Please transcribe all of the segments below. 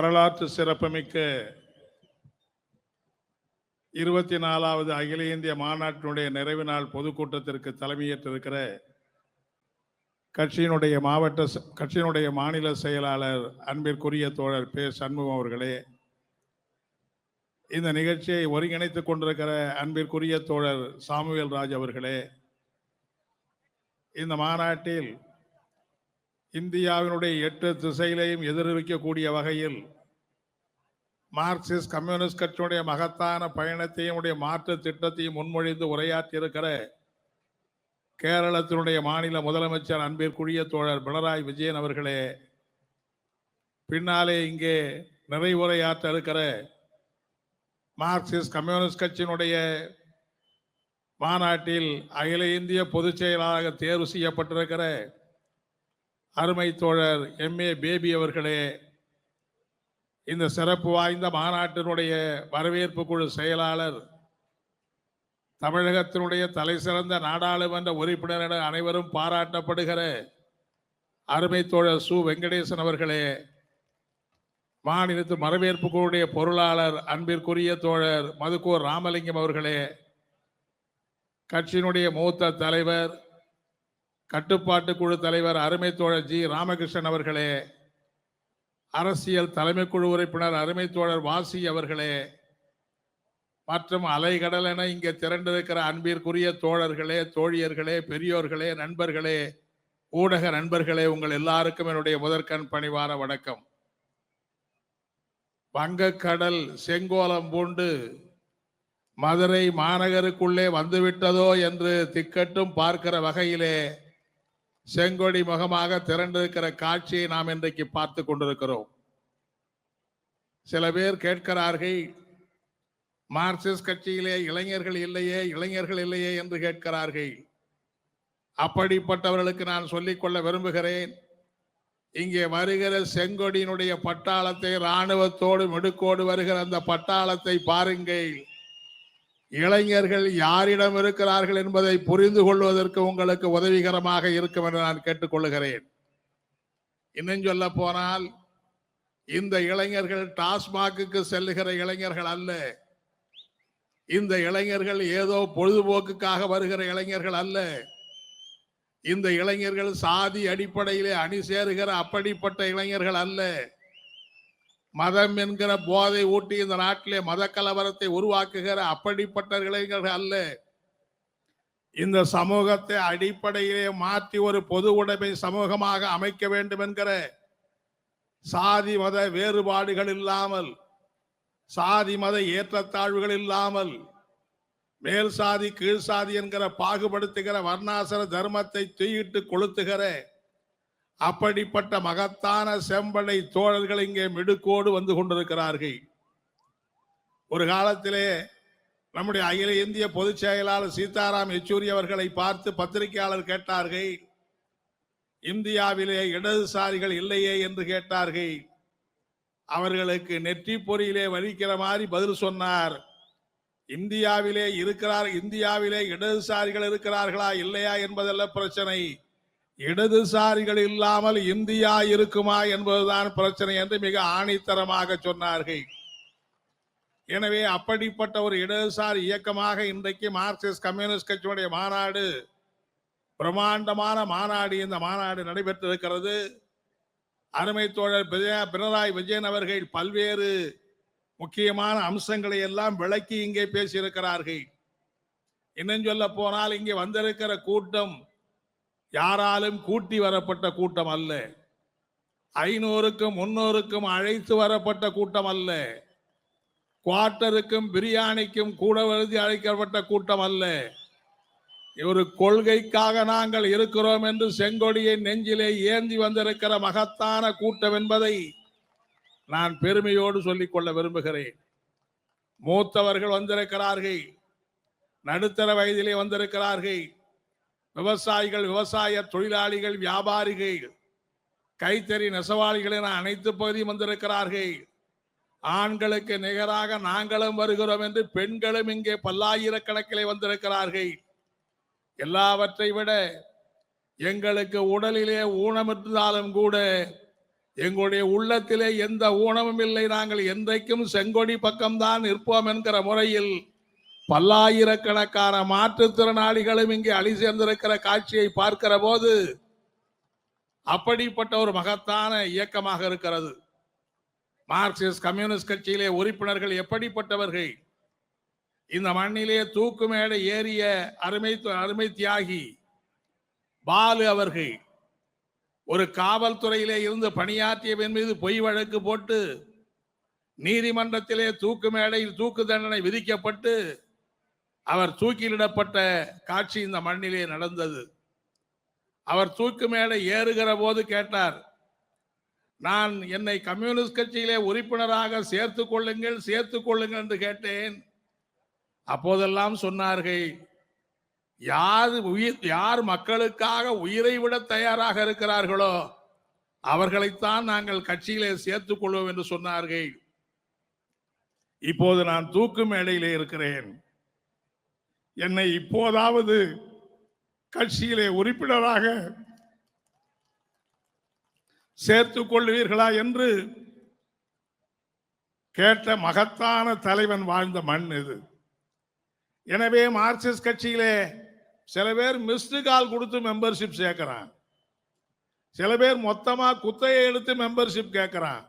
வரலாற்று சிறப்புமிக்க 24வது அகில இந்திய மாநாட்டினுடைய நிறைவு நாள் பொதுக்கூட்டத்திற்கு தலைமையேற்றிருக்கிற கட்சியினுடைய மாநில செயலாளர் அன்பிற்குரிய தோழர் பே. சண்முகம் அவர்களே, இந்த நிகழ்ச்சியை ஒருங்கிணைத்துக் கொண்டிருக்கிற அன்பிற்குரிய தோழர் சாமுவேல் ராஜ் அவர்களே, இந்த மாநாட்டில் இந்தியாவினுடைய 8 திசைகளையும் எதிர்விக்கக்கூடிய வகையில் மார்க்சிஸ்ட் கம்யூனிஸ்ட் கட்சியுடைய மகத்தான பயணத்தையும் மாற்று திட்டத்தையும் முன்மொழிந்து உரையாற்றி இருக்கிற கேரளத்தினுடைய மாநில முதலமைச்சர் அன்பிற்குரிய தோழர் பினராயி விஜயன் அவர்களே, பின்னாலே இங்கே நிறைவுரையாற்ற இருக்கிற மார்க்சிஸ்ட் கம்யூனிஸ்ட் கட்சியினுடைய மாநாட்டில் அகில இந்திய பொதுச் செயலாளராக தேர்வு செய்யப்பட்டிருக்கிற அருமை தோழர் M.A. பேபி அவர்களே, இந்த சிறப்பு வாய்ந்த மாநாட்டினுடைய வரவேற்பு குழு செயலாளர், தமிழகத்தினுடைய தலை சிறந்த நாடாளுமன்ற உறுப்பினர் என அனைவரும் பாராட்டப்படுகிற அருமை தோழர் சு. வெங்கடேசன் அவர்களே, மாநிலத்து வரவேற்பு குழுடைய பொருளாளர் அன்பிற்குரிய தோழர் மதுக்கூர் ராமலிங்கம் அவர்களே, கட்சியினுடைய மூத்த தலைவர் கட்டுப்பாட்டு குழு தலைவர் அருமை தோழர் ஜி. ராமகிருஷ்ணன் அவர்களே, அரசியல் தலைமை குழு உறுப்பினர் அருமை தோழர் வாசி அவர்களே, மற்றும் அலைகடல் என இங்கே திரண்டிருக்கிற அன்பிற்குரிய தோழர்களே, தோழியர்களே, பெரியோர்களே, நண்பர்களே, ஊடக நண்பர்களே, உங்கள் எல்லாருக்கும் என்னுடைய முதற்கண் பணிவான வணக்கம். வங்கக்கடல் செங்கோலம் பூண்டு மதுரை மாநகருக்குள்ளே வந்துவிட்டதோ என்று திக்கட்டும் பார்க்கிற வகையிலே செங்கொடி முகமாக திரண்டிருக்கிற காட்சியை நாம் இன்றைக்கு பார்த்து கொண்டிருக்கிறோம். சில பேர் கேட்கிறார்கள், மார்க்சிஸ்ட் கட்சியிலே இளைஞர்கள் இல்லையே என்று கேட்கிறார்கள். அப்படிப்பட்டவர்களுக்கு நான் சொல்லிக்கொள்ள விரும்புகிறேன், இங்கே வருகிற செங்கொடியினுடைய பட்டாளத்தை, இராணுவத்தோடு மிடுக்கோடு வருகிற அந்த பட்டாளத்தை பாருங்கள். இளைஞர்கள் யாரிடம் இருக்கிறார்கள் என்பதை புரிந்து கொள்வதற்கு உங்களுக்கு உதவிகரமாக இருக்கும் என்று நான் கேட்டுக்கொள்கிறேன். இன்னும் சொல்ல போனால், இந்த இளைஞர்கள் டாஸ்மாக்கு செல்லுகிற இளைஞர்கள் அல்ல. இந்த இளைஞர்கள் ஏதோ பொழுதுபோக்குக்காக வருகிற இளைஞர்கள் அல்ல. இந்த இளைஞர்கள் சாதி அடிப்படையிலே அணி சேருகிற அப்படிப்பட்ட இளைஞர்கள் அல்ல. மதம் என்கிற போதை ஊட்டி இந்த நாட்டிலே மத கலவரத்தை உருவாக்குகிற அப்படிப்பட்ட இளைஞர்கள் அல்ல. இந்த சமூகத்தை அடிப்படையிலே மாற்றி ஒரு பொது உடைமை சமூகமாக அமைக்க வேண்டும் என்கிற சாதி மத வேறுபாடுகள் இல்லாமல், சாதி மத ஏற்றத்தாழ்வுகள் இல்லாமல், மேல் சாதி கீழ் சாதி என்கிற பாகுபடுத்துகிற வர்ணாசிர தர்மத்தை தீயிட்டு கொளுத்துகிற அப்படிப்பட்ட மகத்தான செம்படை தோழர்கள் இங்கே மிடுக்கோடு வந்து கொண்டிருக்கிறார்கள். ஒரு காலத்திலே நம்முடைய அகில இந்திய பொதுச் செயலாளர் சீதாராம் யெச்சூரி அவர்களை பார்த்து பத்திரிகையாளர் கேட்டார்கள், இந்தியாவிலே இடதுசாரிகள் இல்லையே என்று கேட்டார்கள். அவர்களுக்கு நெற்றி பொறியிலே வலிக்கிற மாதிரி பதில் சொன்னார். இந்தியாவிலே இடதுசாரிகள் இருக்கிறார்களா இல்லையா என்பதல்ல பிரச்சனை, இடதுசாரிகள் இல்லாமல் இந்தியா இருக்குமா என்பதுதான் பிரச்சனை என்று மிக ஆணித்தரமாக சொன்னார்கள். எனவே அப்படிப்பட்ட ஒரு இடதுசாரி இயக்கமாக இன்றைக்கு மார்க்சிஸ்ட் கம்யூனிஸ்ட் கட்சியுடைய மாநாடு, பிரம்மாண்டமான மாநாடு, இந்த மாநாடு நடைபெற்றிருக்கிறது. அருமை தோழர் பினராயி விஜயன் அவர்கள் பல்வேறு முக்கியமான அம்சங்களை எல்லாம் விளக்கி இங்கே பேசியிருக்கிறார்கள். இன்னும் சொல்ல போனால், இங்கே வந்திருக்கிற கூட்டம் யாராலும் கூட்டி வரப்பட்ட கூட்டம் அல்ல. 500க்கும் 300க்கும் அழைத்து வரப்பட்ட கூட்டம் அல்ல. குவார்ட்டருக்கும் பிரியாணிக்கும் கூட எழுதி அழைக்கப்பட்ட கூட்டம் அல்ல. ஒரு கொள்கைக்காக நாங்கள் இருக்கிறோம் என்று செங்கொடியை நெஞ்சிலே ஏந்தி வந்திருக்கிற மகத்தான கூட்டம் என்பதை நான் பெருமையோடு சொல்லிக்கொள்ள விரும்புகிறேன். மூத்தவர்கள் வந்திருக்கிறார்கள், நடுத்தர வயதிலே வந்திருக்கிறார்கள், விவசாயிகள், விவசாய தொழிலாளிகள், வியாபாரிகள், கைத்தறி நெசவாளிகள் என அனைத்து பகுதியும் வந்திருக்கிறார்கள். ஆண்களுக்கு நிகராக நாங்களும் வருகிறோம் என்று பெண்களும் இங்கே பல்லாயிரக்கணக்கிலே வந்திருக்கிறார்கள். எல்லாவற்றை விட எங்களுக்கு உடலிலே ஊனமிருந்தாலும் கூட எங்களுடைய உள்ளத்திலே எந்த ஊனமும் இல்லை, நாங்கள் என்றைக்கும் செங்கொடி பக்கம்தான் நிற்போம் என்கிற முறையில் பல்லாயிரக்கணக்கான மாற்றுத்திறனாளிகளும் இங்கே அணி சேர்ந்திருக்கிற காட்சியை பார்க்கிற போது அப்படிப்பட்ட ஒரு மகத்தான இயக்கமாக இருக்கிறது. மார்க்சிஸ்ட் கம்யூனிஸ்ட் கட்சியிலே உறுப்பினர்கள் எப்படிப்பட்டவர்கள்? இந்த மண்ணிலே தூக்கு மேடை ஏறிய அருமை தியாகி பாலு அவர்கள் ஒரு காவல்துறையிலே இருந்து பணியாற்றியவன் மீது பொய் வழக்கு போட்டு நீதிமன்றத்திலே தூக்கு மேடையில் தூக்கு தண்டனை விதிக்கப்பட்டு அவர் தூக்கிலிடப்பட்ட காட்சி இந்த மண்ணிலே நடந்தது. அவர் தூக்கு மேடை ஏறுகிற போது கேட்டார், நான் என்னை கம்யூனிஸ்ட் கட்சியிலே உறுப்பினராக சேர்த்துக் கொள்ளுங்கள் என்று கேட்டேன். அப்போதெல்லாம் சொன்னார்கள், யார் மக்களுக்காக உயிரை விட தயாராக இருக்கிறார்களோ அவர்களைத்தான் நாங்கள் கட்சியிலே சேர்த்துக் கொள்வோம் என்று சொன்னார்கள். இப்போது நான் தூக்கு மேடையிலே இருக்கிறேன். என்னை இப்போதாவது கட்சியிலே உறுப்பினராக சேர்த்துக் கொள்வீர்களா என்று கேட்ட மகத்தான தலைவன் வாழ்ந்த மண் இது. எனவே மார்க்சிஸ்ட் கட்சியிலே சில பேர் மிஸ்டு கால் கொடுத்து மெம்பர்ஷிப் சேர்க்கிறான், சில பேர் மொத்தமா குத்தையை எடுத்து மெம்பர்ஷிப் கேட்கிறான்.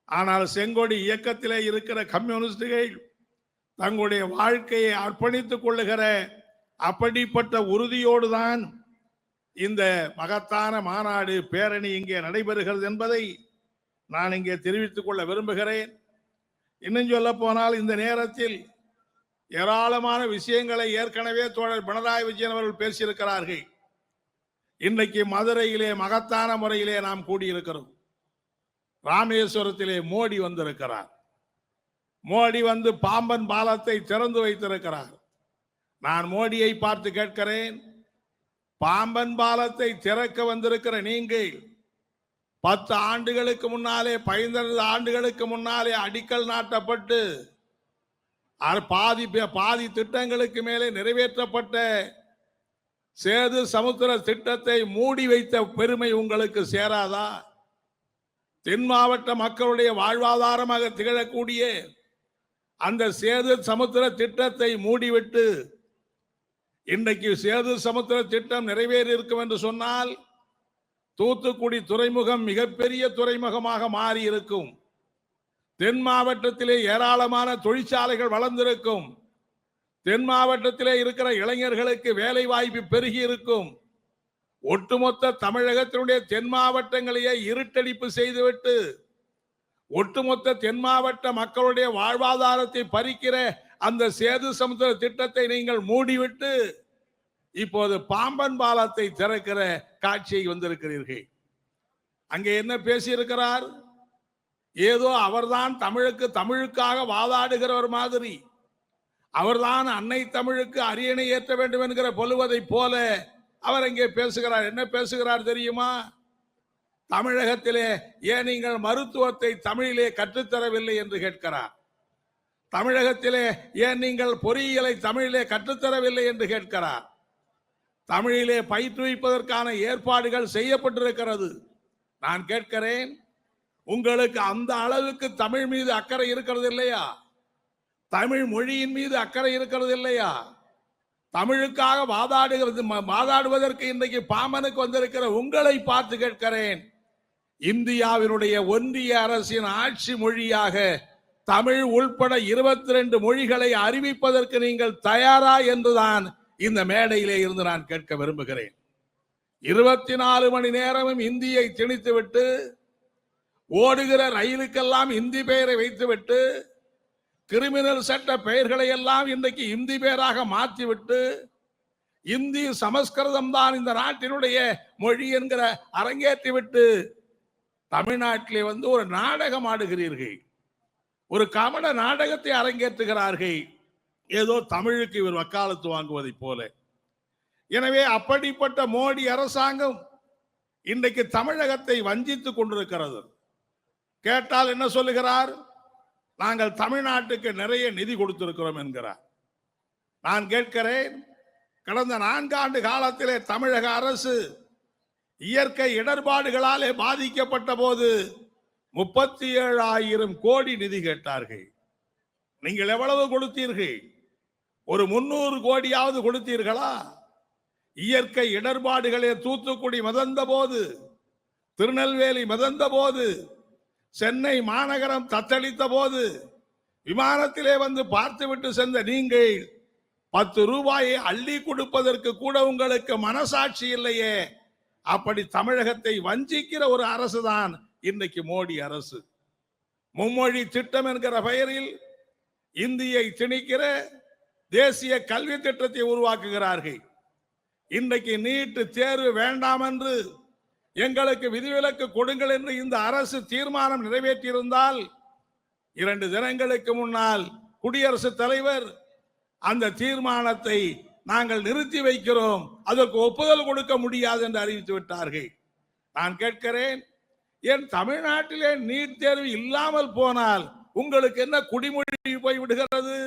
ஆனால் செங்கொடி இயக்கத்திலே இருக்கிற கம்யூனிஸ்டுகள் தங்களுடைய வாழ்க்கையை அர்ப்பணித்துக் கொள்ளுகிற அப்படிப்பட்ட உறுதியோடு தான் இந்த மகத்தான மாநாடு பேரணி இங்கே நடைபெறுகிறது என்பதை நான் இங்கே தெரிவித்துக் கொள்ள விரும்புகிறேன். இன்னும் சொல்ல போனால் இந்த நேரத்தில் ஏராளமான விஷயங்களை ஏற்கனவே தோழர் பினராயி விஜயன் அவர்கள் பேசியிருக்கிறார்கள். இன்றைக்கு மதுரையிலே மகத்தான முறையிலே நாம் கூடியிருக்கிறோம். ராமேஸ்வரத்திலே மோடி வந்திருக்கிறார். மோடி வந்து பாம்பன் பாலத்தை திறந்து வைத்திருக்கிறார். நான் மோடியை பார்த்து கேட்கிறேன், பாம்பன் பாலத்தை திறக்க வந்திருக்கிற நீங்கள் 10 ஆண்டுகளுக்கு முன்னாலே 15 ஆண்டுகளுக்கு முன்னாலே அடிக்கல் நாட்டப்பட்டு பாதி திட்டங்களுக்கு மேலே நிறைவேற்றப்பட்ட சேது சமுத்திர திட்டத்தை மூடி வைத்த பெருமை உங்களுக்கு சேராதா? தென் மாவட்ட மக்களுடைய வாழ்வாதாரமாக திகழக்கூடிய அந்த சேது சமுத்திர திட்டத்தை மூடிவிட்டு இன்றைக்கு சேது சமுத்திர திட்டம் நிறைவேறி இருக்கும் என்று சொன்னால் தூத்துக்குடி துறைமுகம் மிகப்பெரிய துறைமுகமாக மாறி இருக்கும். தென் மாவட்டத்திலே ஏராளமான தொழிற்சாலைகள் வளர்ந்திருக்கும். தென் மாவட்டத்திலே இருக்கிற இளைஞர்களுக்கு வேலை வாய்ப்பு பெருகி இருக்கும். ஒட்டுமொத்த தமிழகத்தினுடைய தென் மாவட்டங்களையே இருட்டடிப்பு செய்துவிட்டு ஒட்டுமொத்த தென் மாவட்ட மக்களுடைய வாழ்வாதாரத்தை பறிக்கிற அந்த சேது சமுத்திர திட்டத்தை நீங்கள் மூடிவிட்டு இப்போது பாம்பன் பாலத்தை திறக்கிற காட்சியை வந்திருக்கிறீர்கள். அங்கே என்ன பேசியிருக்கிறார்? ஏதோ அவர்தான் தமிழுக்காக வாதாடுகிறவர் மாதிரி, அவர்தான் அன்னை தமிழுக்கு அரியணை ஏற்ற வேண்டும் என்கிற பொழுவதை போல அவர் அங்கே பேசுகிறார். என்ன பேசுகிறார் தெரியுமா? தமிழகத்திலே ஏன் நீங்கள் மருத்துவத்தை தமிழிலே கற்றுத்தரவில்லை என்று கேட்கிறார். தமிழகத்திலே ஏன் நீங்கள் பொறியியலை தமிழிலே கற்றுத்தரவில்லை என்று கேட்கிறார். தமிழிலே பயிற்றுவிப்பதற்கான ஏற்பாடுகள் செய்யப்பட்டிருக்கிறது. நான் கேட்கிறேன், உங்களுக்கு அந்த அளவுக்கு தமிழ் மீது அக்கறை இருக்கிறது இல்லையா? தமிழ் மொழியின் மீது அக்கறை இருக்கிறது இல்லையா? தமிழுக்காக வாதாடுவதற்கு இன்றைக்கு பாமனுக்கு வந்திருக்கிற உங்களை பார்த்து கேட்கிறேன், இந்தியாவினுடைய ஒன்றிய அரசின் ஆட்சி மொழியாக தமிழ் உள்பட 22 மொழிகளை அறிவிப்பதற்கு நீங்கள் தயாரா என்றுதான் இந்த மேடையிலே இருந்து நான் கேட்க விரும்புகிறேன். 24 மணி நேரமும் இந்தியை திணித்துவிட்டு ஓடுகிற ரயிலுக்கெல்லாம் இந்தி பெயரை வைத்துவிட்டு கிரிமினல் சட்ட பெயர்களை எல்லாம் இன்றைக்கு இந்தி பெயராக மாற்றிவிட்டு இந்தி சமஸ்கிருதம் தான் இந்த நாட்டினுடைய மொழி என்கிற அரங்கேற்றிவிட்டு தமிழ்நாட்டிலே வந்து ஒரு நாடகம் ஆடுகிறீர்கள், ஒரு கமட நாடகத்தை அரங்கேற்றுகிறார்கள், ஏதோ தமிழுக்கு இவர் வக்காலத்து வாங்குவதை போல. எனவே அப்படிப்பட்ட மோடி அரசாங்கம் இன்றைக்கு தமிழகத்தை வஞ்சித்துக் கொண்டிருக்கிறது. கேட்டால் என்ன சொல்லுகிறார்? நாங்கள் தமிழ்நாட்டுக்கு நிறைய நிதி கொடுத்திருக்கிறோம் என்கிறார். நான் கேட்கிறேன், கடந்த 4 ஆண்டு காலத்திலே தமிழக அரசு இயற்கை இடர்பாடுகளாலே பாதிக்கப்பட்ட போது 37,000 கோடி நிதி கேட்டார்கள். நீங்கள் எவ்வளவு கொடுத்தீர்கள்? ஒரு 300 கோடியாவது கொடுத்தீர்களா? இயற்கை இடர்பாடுகளே தூத்துக்குடி மிதந்த போது, திருநெல்வேலி மிதந்த போது, சென்னை மாநகரம் தத்தளித்த போது, விமானத்திலே வந்து பார்த்துவிட்டு சென்ற நீங்கள் 10 ரூபாயை அள்ளி கொடுப்பதற்கு கூட உங்களுக்கு மனசாட்சி இல்லையே. அப்படி தமிழகத்தை வஞ்சிக்கிற ஒரு அரசு தான் இன்னைக்கு மோடி அரசு. மும்மொழி திட்டம் என்கிற பெயரில் இந்தியை திணிக்கிற தேசிய கல்வி திட்டத்தை உருவாக்குகிறார்கள். இன்றைக்கு நீட் தேர்வு வேண்டாம் என்று எங்களுக்கு விதிவிலக்கு கொடுங்கள் என்று இந்த அரசு தீர்மானம் நிறைவேற்றியிருந்தால் 2 தினங்களுக்கு முன்னால் குடியரசுத் தலைவர் அந்த தீர்மானத்தை நாங்கள் நிறுத்தி வைக்கிறோம், அதற்கு ஒப்புதல் கொடுக்க முடியாது என்று அறிவித்து விட்டார்கள். நான் கேட்கிறேன், என் தமிழ்நாட்டிலே நீட் தேர்வு இல்லாமல் போனால் உங்களுக்கு என்ன குடிமொழி போய் விடுகிறது?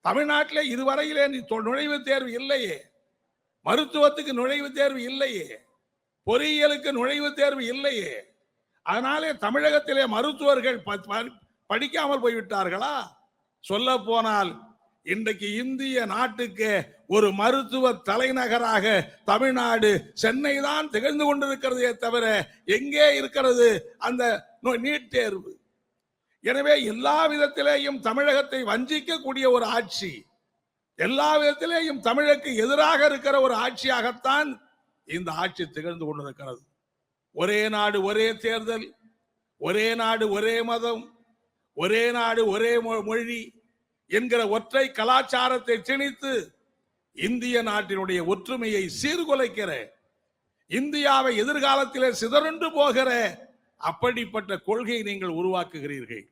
தமிழ்நாட்டிலே இதுவரையிலே நுழைவுத் தேர்வு இல்லையே, மருத்துவத்துக்கு நுழைவுத் தேர்வு இல்லையே, பொறியியலுக்கு நுழைவுத் தேர்வு இல்லையே. அதனாலே தமிழகத்திலே மருத்துவர்கள் படிக்காமல் போய்விட்டார்களா? சொல்ல போனால் இன்றைக்கு இந்திய நாட்டுக்கு ஒரு மருத்துவ தலைநகராக தமிழ்நாடு, சென்னை தான் திகழ்ந்து கொண்டிருக்கிறதே தவிர எங்கே இருக்கிறது அந்த நீட் தேர்வு? எனவே எல்லா விதத்திலேயும் தமிழகத்தை வஞ்சிக்கக்கூடிய ஒரு ஆட்சி, எல்லா விதத்திலேயும் தமிழுக்கு எதிராக இருக்கிற ஒரு ஆட்சியாகத்தான் இந்த ஆட்சி திகழ்ந்து கொண்டிருக்கிறது. ஒரே நாடு ஒரே தேர்தல், ஒரே நாடு ஒரே மதம், ஒரே நாடு ஒரே மொழி என்கிற ஒற்றை கலாச்சாரத்தை திணித்து இந்திய நாட்டினுடைய ஒற்றுமையை சீர்குலைக்கிற, இந்தியாவை எதிர்காலத்திலே சிதறுண்டு போகிற அப்படிப்பட்ட கொள்கையை நீங்கள் உருவாக்குகிறீர்கள்.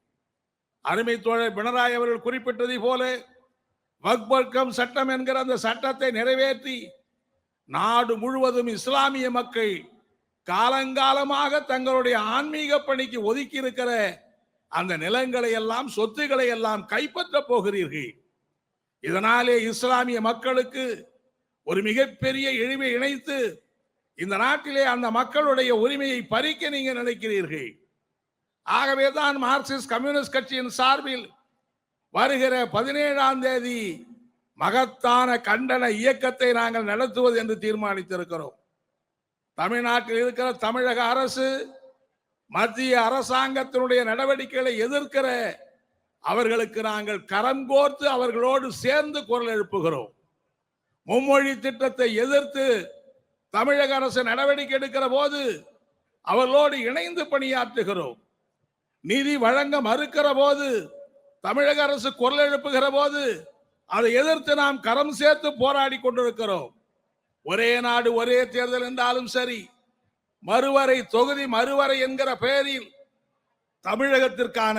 அருமை தோழர் பினராயி அவர்கள் குறிப்பிட்டதை போல வக்ஃப் சட்டம் என்கிற அந்த சட்டத்தை நிறைவேற்றி நாடு முழுவதும் இஸ்லாமிய மக்கள் காலங்காலமாக தங்களுடைய ஆன்மீக பணிக்கு ஒதுக்கி இருக்கிற அந்த நிலங்களை எல்லாம், சொத்துக்களை எல்லாம் கைப்பற்ற போகிறீர்கள். இதனாலே இஸ்லாமிய மக்களுக்கு ஒரு மிகப்பெரிய இழிவை இணைத்து இந்த நாட்டிலே அந்த மக்களுடைய உரிமையை பறிக்க நீங்க நினைக்கிறீர்கள். ஆகவேதான் மார்க்சிஸ்ட் கம்யூனிஸ்ட் கட்சியின் சார்பில் வருகிற 17ஆம் தேதி மகத்தான கண்டன இயக்கத்தை நாங்கள் நடத்துவது என்று தீர்மானித்திருக்கிறோம். தமிழ்நாட்டில் இருக்கிற தமிழக அரசு, மத்திய அரசாங்கத்தினுடைய நடவடிக்கைகளை எதிர்க்கிற அவர்களுக்கு நாங்கள் கரம் கோர்த்து அவர்களோடு சேர்ந்து குரல் எழுப்புகிறோம். மும்மொழி திட்டத்தை எதிர்த்து தமிழக அரசு நடவடிக்கை எடுக்கிற போது அவர்களோடு இணைந்து பணியாற்றுகிறோம். நிதி வழங்க மறுக்கிற போது தமிழக அரசு குரல் எழுப்புகிற போது அதை எதிர்த்து நாம் கரம் சேர்த்து போராடி கொண்டிருக்கிறோம். ஒரே நாடு ஒரே தேர்தல் என்றாலும் சரி, மறுவரை தொகுதி மறுவரை என்கிற பெயரில் தமிழகத்திற்கான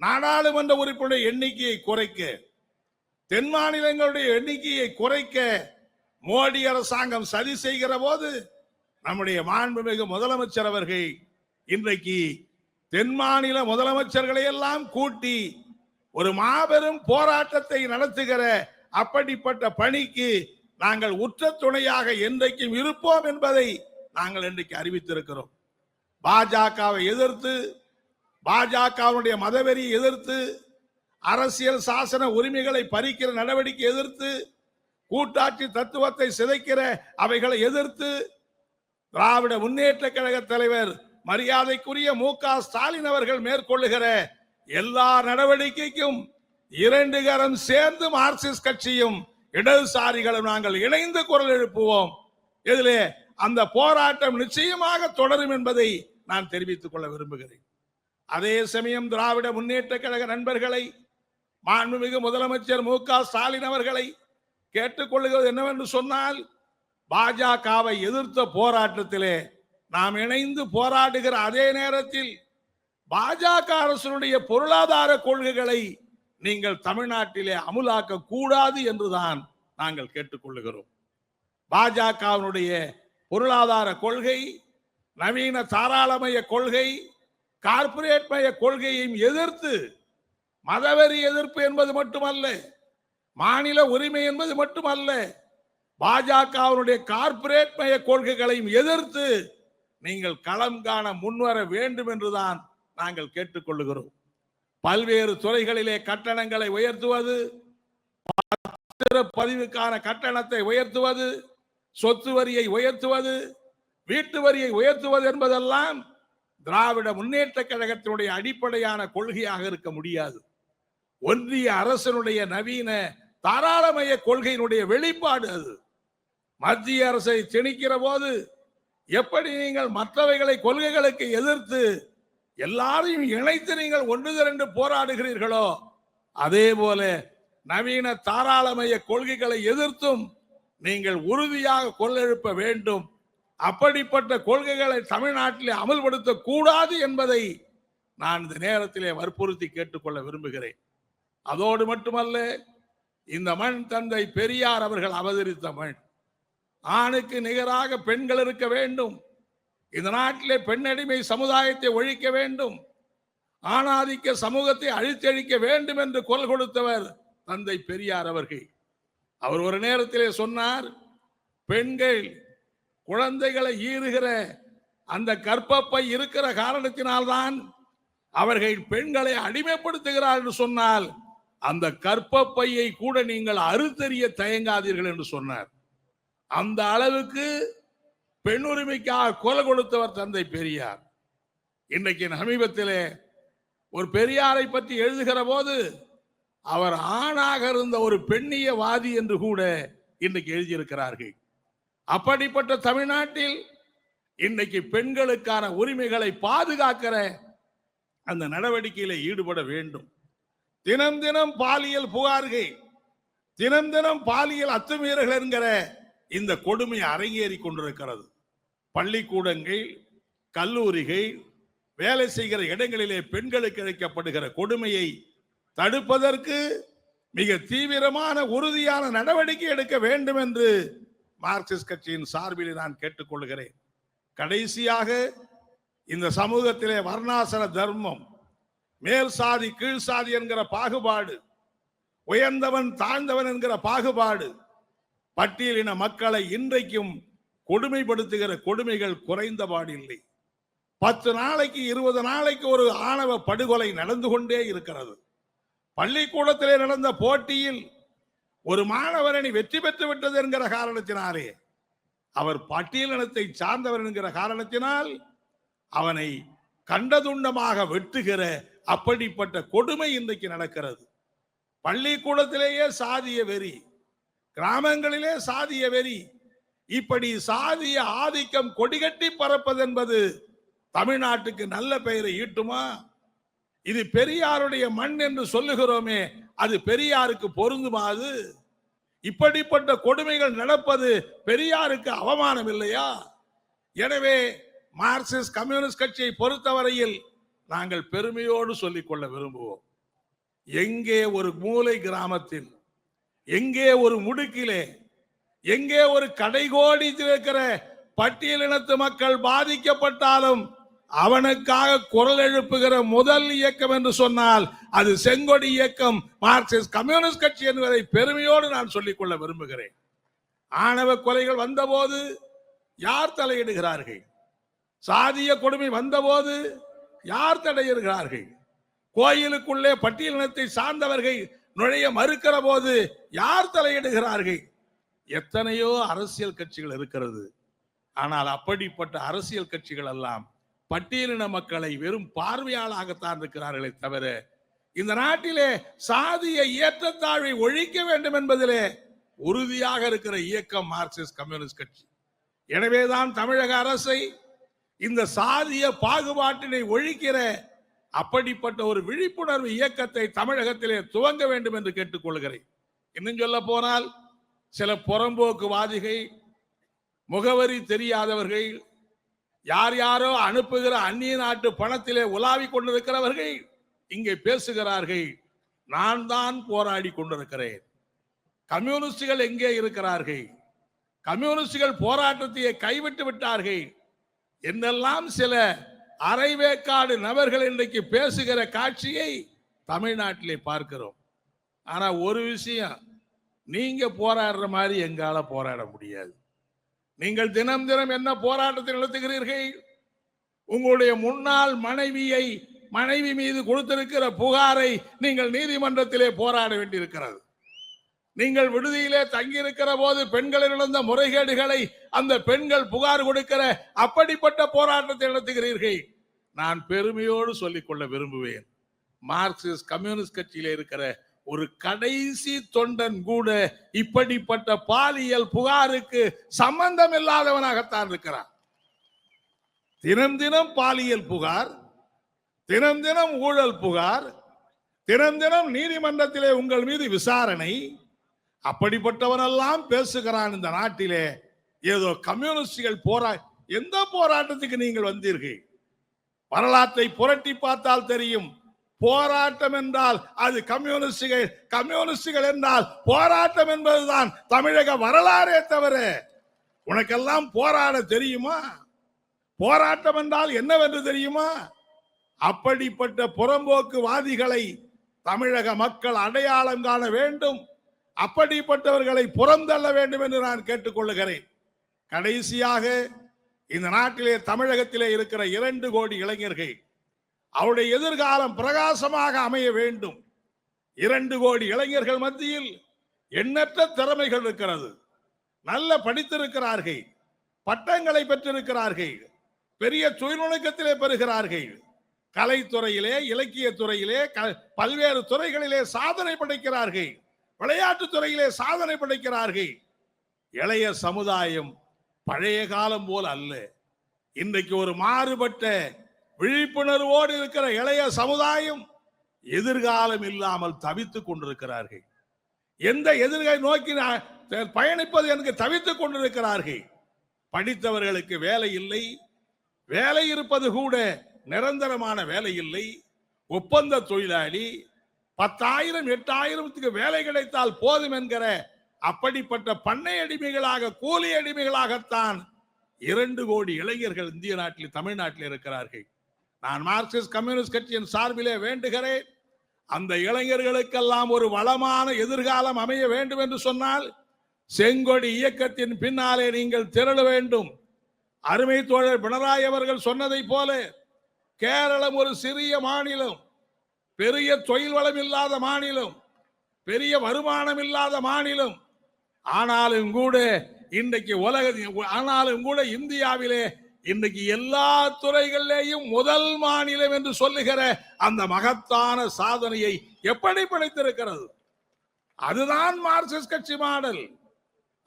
நாடாளுமன்ற உறுப்பினருடைய எண்ணிக்கையை குறைக்க, தென் மாநிலங்களுடைய எண்ணிக்கையை குறைக்க மோடி அரசாங்கம் சதி செய்கிற போது நம்முடைய மாண்புமிகு முதலமைச்சர் அவர்கள் இன்றைக்கு தென் மாநில முதலமைச்சர்களை எல்லாம் கூட்டி ஒரு மாபெரும் போராட்டத்தை நடத்துகிற அப்படிப்பட்ட பணிக்கு நாங்கள் உற்ற துணையாக என்றைக்கும் இருப்போம் என்பதை நாங்கள் இன்றைக்கு அறிவித்திருக்கிறோம். பாஜகவை எதிர்த்து, பாஜகவுடைய மதவெறியை எதிர்த்து, அரசியல் சாசன உரிமைகளை பறிக்கிற நடவடிக்கை எதிர்த்து, கூட்டாட்சி தத்துவத்தை சிதைக்கிற அவைகளை எதிர்த்து திராவிட முன்னேற்ற கழக தலைவர் மரியாதைக்குரிய மு.க. ஸ்டாலின் அவர்கள் மேற்கொள்ளுகிற எல்லா நடவடிக்கைக்கும் 2 கரம் சேர்ந்து மார்க்சிஸ்ட் கட்சியும் இடதுசாரிகளும் நாங்கள் இணைந்து குரல் எழுப்புவோம். இதிலே அந்த போராட்டம் நிச்சயமாக தொடரும் என்பதை நான் தெரிவித்துக் கொள்ள விரும்புகிறேன். அதே சமயம் திராவிட முன்னேற்ற கழக நண்பர்களை, மாண்புமிகு முதலமைச்சர் மு.க. ஸ்டாலின் அவர்களை கேட்டுக்கொள்ளுகிறது என்னவென்று சொன்னால், பாஜகவை எதிர்த்த போராட்டத்திலே நாம் இணைந்து போராடுகிற அதே நேரத்தில் பாஜக அரசுடைய பொருளாதார கொள்கைகளை நீங்கள் தமிழ்நாட்டிலே அமுலாக்க கூடாது என்றுதான் நாங்கள் கேட்டுக்கொள்ளுகிறோம். பாஜகவினுடைய பொருளாதார கொள்கை, நவீன தாராளமய கொள்கை, கார்ப்பரேட் மய கொள்கையையும் எதிர்த்து, மதவெறி எதிர்ப்பு என்பது மட்டுமல்ல, மாநில உரிமை என்பது மட்டுமல்ல, பாஜகவினுடைய கார்ப்பரேட் மய கொள்கைகளையும் எதிர்த்து நீங்கள் களம் காண முன்வர வேண்டும் என்றுதான் நாங்கள் கேட்டுக்கொள்ளுகிறோம். பல்வேறு துறைகளிலே கட்டணங்களை உயர்த்துவது, பதிவுக்கான கட்டணத்தை உயர்த்துவது, சொத்து வரியை உயர்த்துவது, வீட்டு வரியை உயர்த்துவது என்பதெல்லாம் திராவிட முன்னேற்ற கழகத்தினுடைய அடிப்படையான கொள்கையாக இருக்க முடியாது. ஒன்றிய அரசனுடைய நவீன தாராளமய கொள்கையினுடைய வெளிப்பாடு அது. மத்திய அரசை திணிக்கிற போது எப்படி நீங்கள் மற்றவைகளை கொள்கைகளுக்கு எதிர்த்து எல்லாரையும் இணைத்து நீங்கள் ஒன்று திரண்டு போராடுகிறீர்களோ அதே போல நவீன தாராளமய கொள்கைகளை எதிர்த்தும் நீங்கள் உறுதியாக கொள்ளெழுப்ப வேண்டும். அப்படிப்பட்ட கொள்கைகளை தமிழ்நாட்டிலே அமல்படுத்த கூடாது என்பதை நான் இந்த நேரத்திலே வற்புறுத்தி கேட்டுக்கொள்ள விரும்புகிறேன். அதோடு மட்டுமல்ல, இந்த மண் தந்தை பெரியார் அவர்கள் அவதரித்த மண். ஆணுக்கு நிகராக பெண்கள் இருக்க வேண்டும். இந்த நாட்டிலே பெண்ணடிமை சமுதாயத்தை ஒழிக்க வேண்டும், ஆணாதிக்க சமூகத்தை அழித்தழிக்க வேண்டும் என்று குரல் கொடுத்தவர் தந்தை பெரியார் அவர்கள். அவர் ஒரு நேரத்திலே சொன்னார், பெண்கள் குழந்தைகளை ஈறுகிற அந்த கர்ப்பப்பை இருக்கிற காரணத்தினால்தான் அவர்கள் பெண்களை அடிமைப்படுத்துகிறார் என்று சொன்னால் அந்த கர்ப்பப்பையை கூட நீங்கள் அறுத்தறிய தயங்காதீர்கள் என்று சொன்னார். அந்த அளவுக்கு பெண் உரிமைக்காக குரல் கொடுத்தவர் தந்தை பெரியார். இன்றைக்கு சமீபத்திலே ஒரு பெரியாரை பற்றி எழுதுகிற போது அவர் ஆணாக இருந்த ஒரு பெண்ணியவாதி என்று கூட இன்றைக்கு எழுதியிருக்கிறார்கள். அப்படிப்பட்ட தமிழ்நாட்டில் இன்றைக்கு பெண்களுக்கான உரிமைகளை பாதுகாக்கிற அந்த நடவடிக்கையில ஈடுபட வேண்டும். தினம் தினம் பாலியல் புகார்கள், தினம் தினம் பாலியல் அத்துமீறல்கள் என்கிற இந்த கொடுமை அரங்கேறி கொண்டிருக்கிறது. பள்ளிக்கூடங்கள், கல்லூரிகள், வேலை செய்கிற இடங்களிலே பெண்களுக்கு இழைக்கப்படுகிற கொடுமையை தடுப்பதற்கு மிக தீவிரமான உறுதியான நடவடிக்கை எடுக்க வேண்டும் என்று மார்க்சிஸ்ட் கட்சியின் சார்பில் நான் கேட்டுக்கொள்கிறேன். கடைசியாக, இந்த சமூகத்திலே வர்ணாசிர தர்மம், மேல் சாதி கீழ் சாதி என்கிற பாகுபாடு, உயர்ந்தவன் தாழ்ந்தவன் என்கிற பாகுபாடு, பட்டியலின மக்களை இன்றைக்கும் கொடுமைப்படுத்துகிற கொடுமைகள் குறைந்தபாடில்லை. 10 நாளைக்கு 20 நாளைக்கு ஒரு ஆணவ படுகொலை நடந்து கொண்டே இருக்கிறது. பள்ளிக்கூடத்திலே நடந்த போட்டியில் ஒரு மாணவரணி வெற்றி பெற்று விட்டது என்கிற காரணத்தினாலே, அவர் பட்டியலினத்தை சார்ந்தவர் என்கிற காரணத்தினால் அவனை கண்டதுண்டமாக வெட்டுகிற அப்படிப்பட்ட கொடுமை இன்றைக்கு நடக்கிறது. பள்ளிக்கூடத்திலேயே சாதிய வெறி, கிராமங்களிலே சாதிய வெறி, இப்படி சாதிய ஆதிக்கம் கொடிகட்டி பறப்பது என்பது தமிழ்நாட்டுக்கு நல்ல பெயரை ஈட்டுமா? இது பெரியாருடைய மண் என்று சொல்லுகிறோமே, அது பெரியாருக்கு பொருந்துமா? அது இப்படிப்பட்ட கொடுமைகள் நடப்பது பெரியாருக்கு அவமானம் இல்லையா? எனவே மார்க்சிஸ்ட் கம்யூனிஸ்ட் கட்சியை பொறுத்தவரையில் நாங்கள் பெருமையோடு சொல்லிக்கொள்ள விரும்புவோம். எங்கே ஒரு மூலை கிராமத்தில், எங்கே ஒரு முடுக்கிலே, எங்கே ஒரு கடைகோடி இருக்கிற பட்டியலினத்து மக்கள் பாதிக்கப்பட்டாலும் அவனுக்காக குரல் எழுப்புகிற முதல் இயக்கம் என்று சொன்னால் அது செங்கொடி இயக்கம், மார்க்சிஸ்ட் கம்யூனிஸ்ட் கட்சி என்பதை பெருமையோடு நான் சொல்லிக்கொள்ள விரும்புகிறேன். ஆணவ கொலைகள் வந்தபோது யார் தலையிடுகிறார்கள்? சாதிய கொடுமை வந்தபோது யார் தடையிடுகிறார்கள்? கோயிலுக்குள்ளே பட்டியலினத்தை சார்ந்தவர்கள் நுழைய மறுக்கிற போது யார் தலையிடுகிறார்கள்? எத்தனையோ அரசியல் கட்சிகள் இருக்கிறது. ஆனால் அப்படிப்பட்ட அரசியல் கட்சிகள் எல்லாம் பட்டியலின மக்களை வெறும் பார்வையாளாகத்தான் இருக்கிறார்களே தவிர இந்த நாட்டிலே சாதிய ஏற்றத்தாழ்வை ஒழிக்க வேண்டும் என்பதிலே உறுதியாக இருக்கிற இயக்கம் மார்க்சிஸ்ட் கம்யூனிஸ்ட் கட்சி. எனவேதான் தமிழக அரசை இந்த சாதிய பாகுபாட்டினை ஒழிக்கிற அப்படிப்பட்ட ஒரு விழிப்புணர்வு இயக்கத்தை தமிழகத்திலே துவங்க வேண்டும் என்று கேட்டுக்கொள்கிறேன். இன்னும் சொல்ல போனால், சில புறம்போக்குவாதிகள், முகவரி தெரியாதவர்கள், யார் யாரோ அனுப்புகிற அந்நிய நாட்டு பணத்திலே உலாவிக் கொண்டிருக்கிறவர்கள் இங்கே பேசுகிறார்கள், நான் தான் போராடி கொண்டிருக்கிறேன். கம்யூனிஸ்டுகள் எங்கே இருக்கிறார்கள்? கம்யூனிஸ்டுகள் போராட்டத்தை கைவிட்டு விட்டார்கள் என்னெல்லாம் சில அரைவேக்காடு நபர்கள் இன்றைக்கு பேசுகிற காட்சியை தமிழ்நாட்டிலே பார்க்கிறோம். ஆனா ஒரு விஷயம், நீங்க போராடுற மாதிரி எங்கால போராட முடியாது. நீங்கள் தினம் தினம் என்ன போராட்டத்தை நடத்துகிறீர்கள்? உங்களுடைய முன்னாள் மனைவி மீது கொடுத்திருக்கிற புகாரை நீங்கள் நீதிமன்றத்திலே போராட வேண்டியிருக்கிறது. நீங்கள் விடுதியிலே தங்கியிருக்கிற போது பெண்களில் நடந்த முறைகேடுகளை அந்த பெண்கள் புகார் கொடுக்கிற அப்படிப்பட்ட போராட்டத்தை நடத்துகிறீர்கள். நான் பெருமையோடு சொல்லிக்கொள்ள விரும்புவேன், மார்க்சிஸ்ட் கம்யூனிஸ்ட் கட்சியில இருக்கிற ஒரு கடைசி தொண்டன் கூட இப்படிப்பட்ட பாலியல் புகாருக்கு சம்பந்தம் இல்லாதவனாகத்தான் இருக்கிறான். தினம் தினம் பாலியல் புகார், தினம் தினம் ஊழல் புகார், தினம் தினம் நீதிமன்றத்திலே உங்கள் மீது விசாரணை. அப்படிப்பட்டவனெல்லாம் பேசுகிறான் இந்த நாட்டிலே. ஏதோ கம்யூனிஸ்டுகள் எந்த போராட்டத்துக்கு நீங்கள் வந்தீர்கள்? வரலாற்றை புரட்டி பார்த்தால் தெரியும். போராட்டம் என்றால் அது கம்யூனிஸ்டுகள் என்றால் போராட்டம் என்பதுதான் தமிழக வரலாறே தவிர உனக்கெல்லாம் போராட தெரியுமா? போராட்டம் என்றால் என்னவென்று தெரியுமா? அப்படிப்பட்ட புறம்போக்குவாதிகளை தமிழக மக்கள் அடையாளம் காண வேண்டும். அப்படிப்பட்டவர்களை புறந்தள்ள வேண்டும் என்று நான் கேட்டுக்கொள்ளுகிறேன். கடைசியாக இந்த நாட்டிலே தமிழகத்திலே இருக்கிற 2 கோடி இளைஞர்கள் அவருடைய எதிர்காலம் பிரகாசமாக அமைய வேண்டும். 2 கோடி இளைஞர்கள் மத்தியில் எண்ணற்ற திறமைகள் இருக்கிறது. நல்ல படித்திருக்கிறார்கள், பட்டங்களை பெற்றிருக்கிறார்கள், பெரிய தொழில்நுட்பத்திலே பெறுகிறார்கள், கலைத்துறையிலே, இலக்கிய துறையிலே, பல்வேறு துறைகளிலே சாதனை படைக்கிறார்கள், விளையாட்டுத் துறையிலே சாதனை படைக்கிறார்கள். இளைய சமுதாயம் பழைய காலம் போல் அல்ல. இன்றைக்கு ஒரு மாறுபட்ட விழிப்புணர்வோடு இருக்கிற இளைய சமுதாயம் எதிர்காலம் இல்லாமல் தவித்துக் கொண்டிருக்கிறார்கள். எந்த எதிர்கால நோக்கி பயணிப்பது எனக்கு தவித்துக் கொண்டிருக்கிறார்கள். படித்தவர்களுக்கு வேலை இல்லை, வேலை இருப்பது கூட நிரந்தரமான வேலை இல்லை, ஒப்பந்த தொழிலாளி, 10,000 8,000 வேலை கிடைத்தால் போதும் என்கிற அப்படிப்பட்ட பண்ணை அடிமைகளாக, கூலி அடிமைகளாகத்தான் 2 கோடி இளைஞர்கள் இந்திய நாட்டில், தமிழ்நாட்டில் இருக்கிறார்கள். நான் மார்க்சிஸ்ட் கம்யூனிஸ்ட் கட்சியின் சார்பிலே வேண்டுகிறேன், அந்த இளைஞர்களுக்கெல்லாம் ஒரு வளமான எதிர்காலம் அமைய வேண்டும் என்று சொன்னால் செங்கொடி இயக்கத்தின் பின்னாலே நீங்கள் திரள வேண்டும். அருமை தோழர் பினராயி அவர்கள் சொன்னதை போல கேரளம் ஒரு சிறிய மாநிலம், பெரிய தொழில் வளம் இல்லாத மாநிலம், பெரிய வருமானம் இல்லாத மாநிலம். ஆனாலும் கூட இந்தியாவிலே இன்றைக்கு எல்லா துறைகளிலேயும் முதல் மாநிலம் என்று சொல்லுகிற அந்த மகத்தான சாதனையை எப்படி படைத்திருக்கிறது? அதுதான் மார்க்சிஸ்ட் கட்சி மாடல்,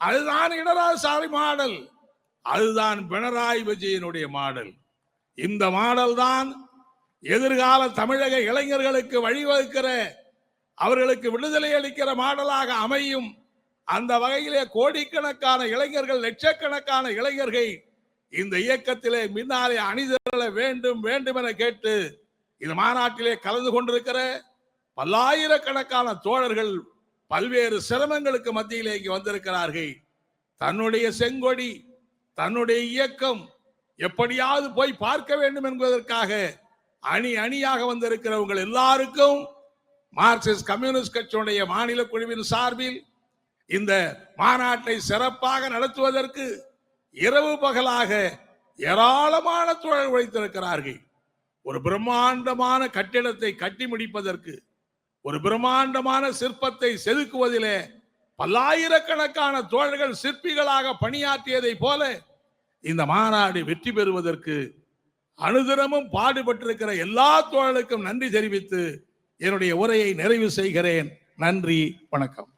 அதுதான் இடதுசாரி மாடல், அதுதான் பினராயி விஜயனுடைய மாடல். இந்த மாடல் தான் எதிர்கால தமிழக இளைஞர்களுக்கு வழிவகுக்கிற, அவர்களுக்கு விடுதலை அளிக்கிற மாடலாக அமையும். அந்த வகையிலே கோடிக்கணக்கான இளைஞர்கள், லட்சக்கணக்கான இளைஞர்கள் இந்த இயக்கத்திலே முன்னாலே அணிதிரள வேண்டும் என கேட்டு இந்த மாநாட்டிலே கலந்து கொண்டிருக்கிற பல்லாயிரக்கணக்கான தோழர்கள் பல்வேறு சிரமங்களுக்கு மத்தியிலே இங்கு வந்திருக்கிறார்கள். தன்னுடைய செங்கொடி, தன்னுடைய இயக்கம் எப்படியாவது போய் பார்க்க வேண்டும் என்பதற்காக அணியாக வந்திருக்கிறவங்க எல்லாருக்கும் மார்க்சிஸ்ட் கம்யூனிஸ்ட் கட்சியுடைய மாநில குழுவின் சார்பில் இந்த மாநாட்டை சிறப்பாக நடத்துவதற்கு இரவு பகலாக ஏராளமான தோழர்கள் உழைத்திருக்கிறார்கள். ஒரு பிரம்மாண்டமான கட்டிடத்தை கட்டி முடிப்பதற்கு, ஒரு பிரம்மாண்டமான சிற்பத்தை செதுக்குவதிலே பல்லாயிரக்கணக்கான தோழர்கள் சிற்பிகளாக பணியாற்றியதை போல இந்த மாநாடு வெற்றி பெறுவதற்கு அனுதினமும் பாடுபட்டிருக்கிற எல்லா தோழர்களுக்கும் நன்றி தெரிவித்து என்னுடைய உரையை நிறைவு செய்கிறேன். நன்றி, வணக்கம்.